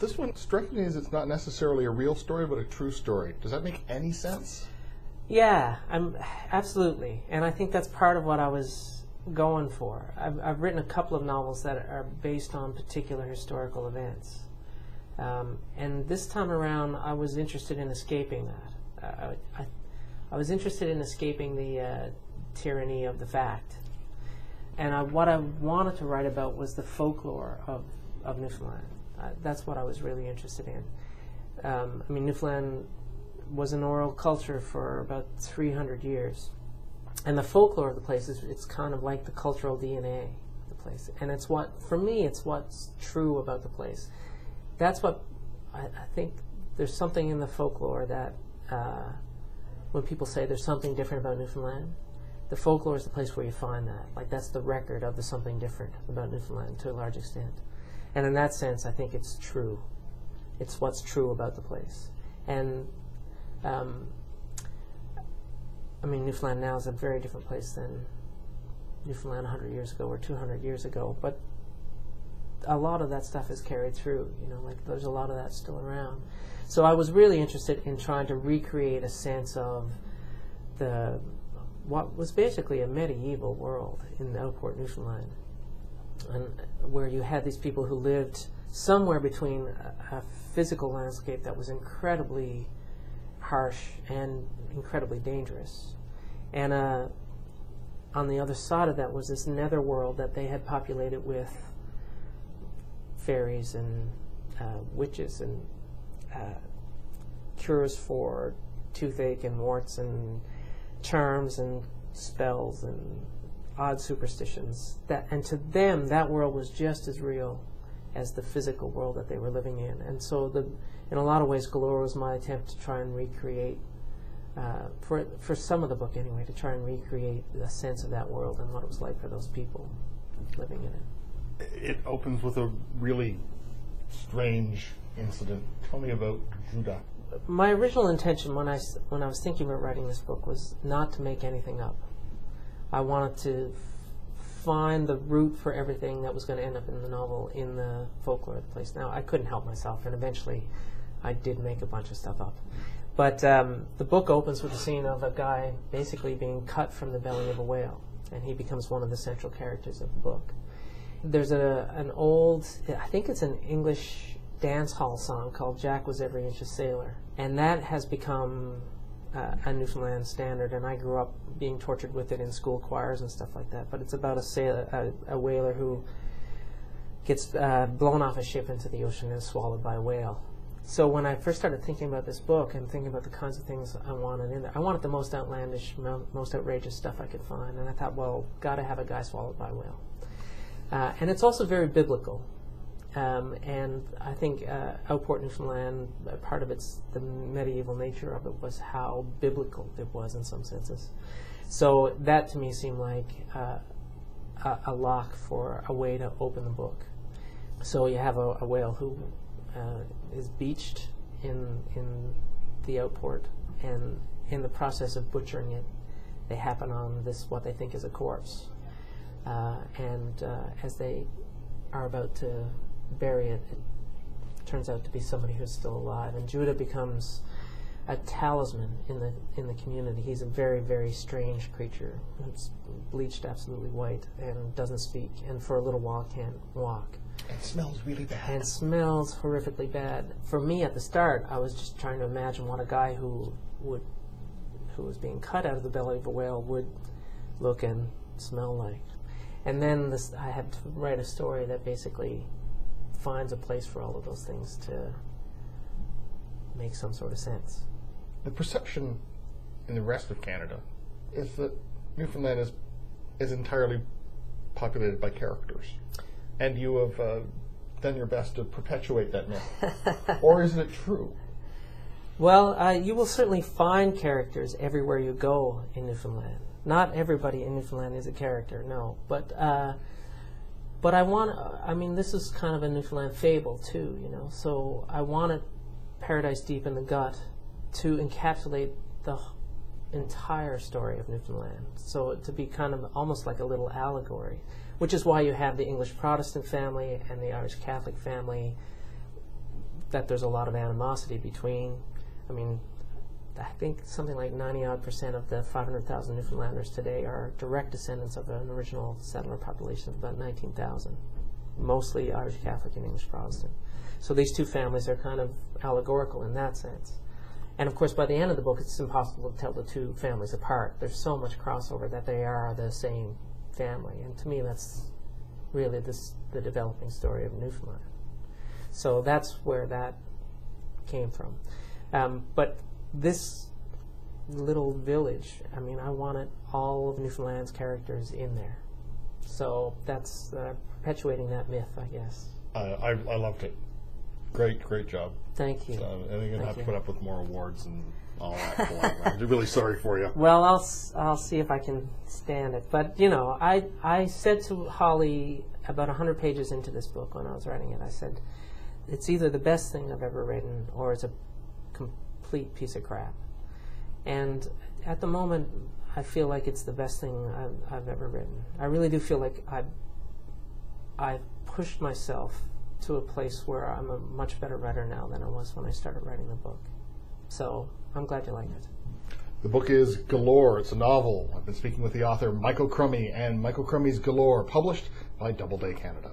This one strikes me as it's not necessarily a real story, but a true story. Does that make any sense? Yeah, absolutely. And I think that's part of what I was going for. I've written a couple of novels that are based on particular historical events. And this time around, I was interested in escaping that. I was interested in escaping the tyranny of the fact. And what I wanted to write about was the folklore of Newfoundland. That's what I was really interested in. I mean, Newfoundland was an oral culture for about 300 years. And the folklore of the place it's kind of like the cultural DNA of the place. And it's for me, it's what's true about the place. That's what I think. There's something in the folklore that when people say there's something different about Newfoundland, the folklore is the place where you find that. Like, that's the record of the something different about Newfoundland to a large extent. And in that sense, I think it's true. It's what's true about the place. And I mean, Newfoundland now is a very different place than Newfoundland 100 years ago or 200 years ago, but a lot of that stuff is carried through, you know, like there's a lot of that still around. So I was really interested in trying to recreate a sense of what was basically a medieval world in Outport, Newfoundland, and where you had these people who lived somewhere between a physical landscape that was incredibly harsh and incredibly dangerous, and on the other side of that was this nether world that they had populated with fairies and witches and cures for toothache and warts and charms and spells and odd superstitions. And to them, that world was just as real as the physical world that they were living in. And so in a lot of ways, Galore was my attempt to try and recreate, for some of the book anyway, to try and recreate the sense of that world and what it was like for those people living in it. It opens with a really strange incident. Tell me about Judah. My original intention when I was thinking about writing this book was not to make anything up. I wanted to find the root for everything that was going to end up in the novel in the folklore of the place. Now, I couldn't help myself, and eventually I did make a bunch of stuff up. But the book opens with a scene of a guy basically being cut from the belly of a whale, and he becomes one of the central characters of the book. There's an old, I think it's an English dance hall song called Jack Was Every Inch a Sailor, and that has become a Newfoundland standard, and I grew up being tortured with it in school choirs and stuff like that. But it's about a whaler who gets blown off a ship into the ocean and is swallowed by a whale. So when I first started thinking about this book and thinking about the kinds of things I wanted in there, I wanted the most outlandish, most outrageous stuff I could find, and I thought, well, got to have a guy swallowed by a whale. And it's also very biblical. And I think Outport, Newfoundland, part of the medieval nature of it was how biblical it was in some senses. So that to me seemed like a lock for a way to open the book. So you have a whale who is beached in the Outport, and in the process of butchering it, they happen on this, what they think is a corpse. And as they are about to bury it, it turns out to be somebody who's still alive, and Judah becomes a talisman in the community. He's a very, very strange creature who's bleached absolutely white and doesn't speak, and for a little while can't walk. And smells really bad. And smells horrifically bad. For me, at the start, I was just trying to imagine what a guy who was being cut out of the belly of a whale would look and smell like. And then I had to write a story that basically finds a place for all of those things to make some sort of sense. The perception in the rest of Canada is that Newfoundland is entirely populated by characters, and you have done your best to perpetuate that myth. Or is it true? Well, you will certainly find characters everywhere you go in Newfoundland. Not everybody in Newfoundland is a character, no. But I mean, this is kind of a Newfoundland fable too, you know. So I wanted Paradise Deep in the Gut to encapsulate the entire story of Newfoundland. So to be kind of almost like a little allegory, which is why you have the English Protestant family and the Irish Catholic family that there's a lot of animosity between, I mean, I think something like 90-odd% of the 500,000 Newfoundlanders today are direct descendants of an original settler population of about 19,000, mostly Irish Catholic and English Protestant. So these two families are kind of allegorical in that sense. And of course, by the end of the book, it's impossible to tell the two families apart. There's so much crossover that they are the same family. And to me, that's really the developing story of Newfoundland. So that's where that came from. But this little village, I mean, I wanted all of Newfoundland's characters in there. So that's perpetuating that myth, I guess. I loved it. Great job. Thank you. So, I think you're going to have to put up with more awards and all that. I'm really sorry for you. Well, I'll see if I can stand it. But, you know, I said to Holly about 100 pages into this book when I was writing it, I said, it's either the best thing I've ever written or it's a complete piece of crap. And at the moment, I feel like it's the best thing I've ever written. I really do feel like I've pushed myself to a place where I'm a much better writer now than I was when I started writing the book. So I'm glad you liked it. The book is Galore. It's a novel. I've been speaking with the author, Michael Crummey, and Michael Crummey's Galore, published by Doubleday Canada.